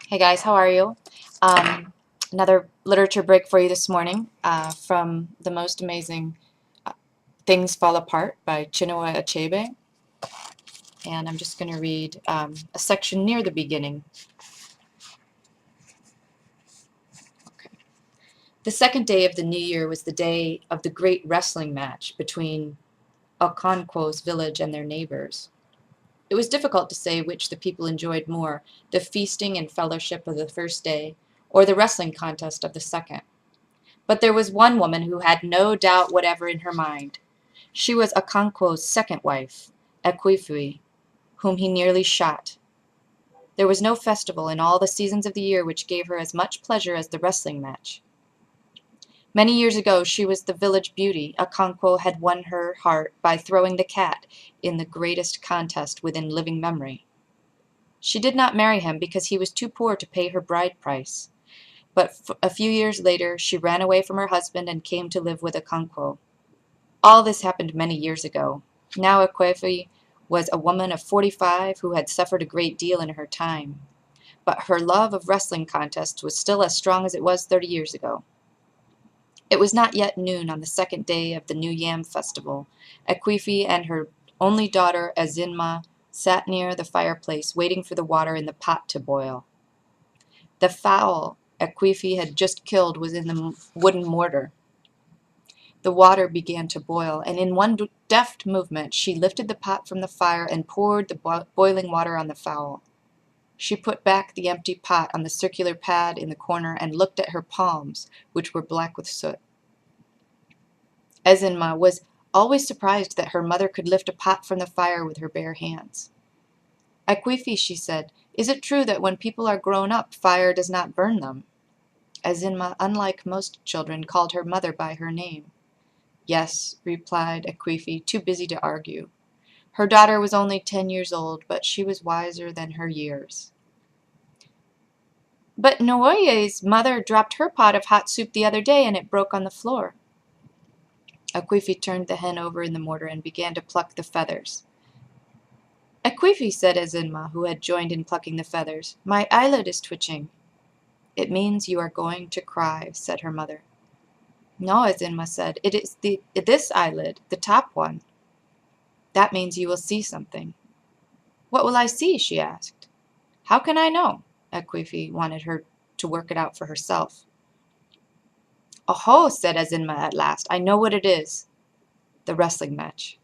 Hey guys, how are you? Um, Another literature break for you this morning from the most amazing uh, Things Fall Apart by Chinua Achebe. And I'm just going to read a section near the beginning. Okay. The second day of the new year was the day of the great wrestling match between Okonkwo's village and their neighbors. It was difficult to say which the people enjoyed more, the feasting and fellowship of the first day, or the wrestling contest of the second. But there was one woman who had no doubt whatever in her mind. She was Okonkwo's second wife, Ekwifui, whom he nearly shot. There was no festival in all the seasons of the year which gave her as much pleasure as the wrestling match. Many years ago she was the village beauty. Okonkwo had won her heart by throwing the cat in the greatest contest within living memory. She did not marry him because he was too poor to pay her bride price. But a few years later she ran away from her husband and came to live with Okonkwo. All this happened many years ago. Now Ekwifui was a woman of 45 who had suffered a great deal in her time. But her love of wrestling contests was still as strong as it was 30 years ago. It was not yet noon on the second day of the New Yam Festival. Ekwifui and her only daughter Ezinma sat near the fireplace waiting for the water in the pot to boil. The fowl Ekwifui had just killed was in the wooden mortar. The water began to boil, and in one deft movement she lifted the pot from the fire and poured the boiling water on the fowl. She put back the empty pot on the circular pad in the corner and looked at her palms, which were black with soot. Ezinma was always surprised that her mother could lift a pot from the fire with her bare hands. Ekwifui, she said, is it true that when people are grown up, fire does not burn them? Ezinma, unlike most children, called her mother by her name. Yes, replied Ekwifui, too busy to argue. Her daughter was only 10 years old, but she was wiser than her years. But Noye's mother dropped her pot of hot soup the other day and it broke on the floor. Ekwifui turned the hen over in the mortar and began to pluck the feathers. Ekwifui, said Ezinma, who had joined in plucking the feathers, my eyelid is twitching. It means you are going to cry, said her mother. No, Ezinma said, it is this eyelid, the top one. That means you will see something. What will I see? She asked. How can I know? Ekwifui wanted her to work it out for herself. Oh, said Ezinma at last. I know what it is. The wrestling match.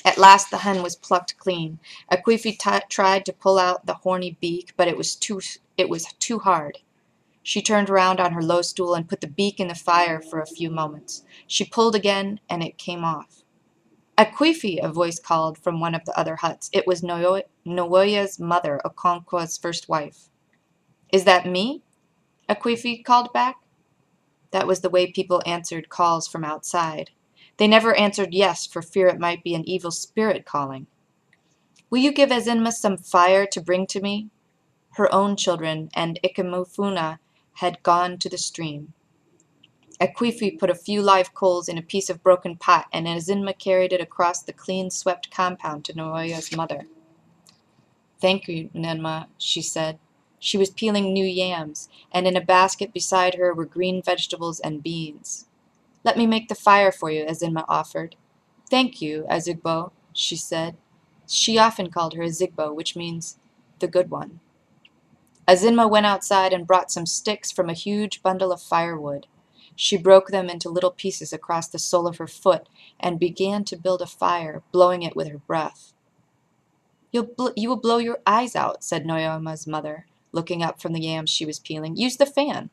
At last the hen was plucked clean. Ekwifui tried to pull out the horny beak, but it was too hard. She turned round on her low stool and put the beak in the fire for a few moments. She pulled again, and it came off. Ekwifui, a voice called from one of the other huts. It was Noye's mother, Okonkwo's first wife. Is that me? Ekwifui called back. That was the way people answered calls from outside. They never answered yes for fear it might be an evil spirit calling. Will you give Ezinma some fire to bring to me? Her own children and Ikemufuna had gone to the stream. Ekwifui put a few live coals in a piece of broken pot, and Ezinma carried it across the clean-swept compound to Noye's mother. Thank you, Nenma, she said. She was peeling new yams, and in a basket beside her were green vegetables and beans. Let me make the fire for you, Ezinma offered. Thank you, Ezigbo, she said. She often called her Ezigbo, which means the good one. Ezinma went outside and brought some sticks from a huge bundle of firewood. She broke them into little pieces across the sole of her foot and began to build a fire, blowing it with her breath. You will blow your eyes out, said Noyama's mother, looking up from the yams she was peeling. Use the fan.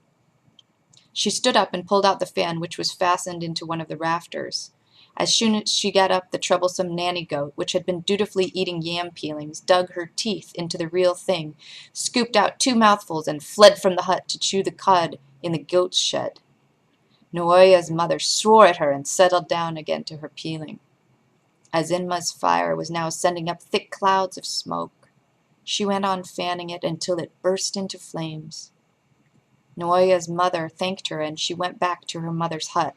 She stood up and pulled out the fan, which was fastened into one of the rafters. As soon as she got up, the troublesome nanny goat, which had been dutifully eating yam peelings, dug her teeth into the real thing, scooped out 2 mouthfuls, and fled from the hut to chew the cud in the goat's shed. Noya's mother swore at her and settled down again to her peeling. Ezinma's fire was now sending up thick clouds of smoke. She went on fanning it until it burst into flames. Noya's mother thanked her, and she went back to her mother's hut.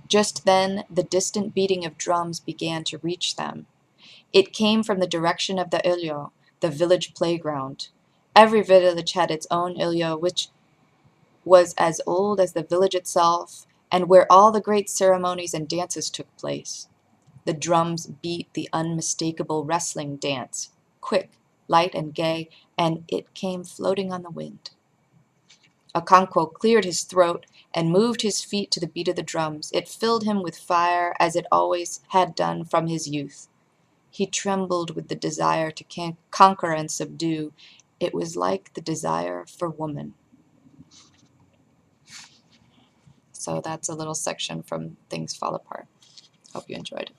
Just then the distant beating of drums began to reach them. It came from the direction of the Ulyo, the village playground. Every village had its own Ilya, which was as old as the village itself, and where all the great ceremonies and dances took place. The drums beat the unmistakable wrestling dance, quick, light, and gay, and it came floating on the wind. Okonkwo cleared his throat and moved his feet to the beat of the drums. It filled him with fire, as it always had done from his youth. He trembled with the desire to conquer and subdue. It was like the desire for woman. So that's a little section from Things Fall Apart. Hope you enjoyed.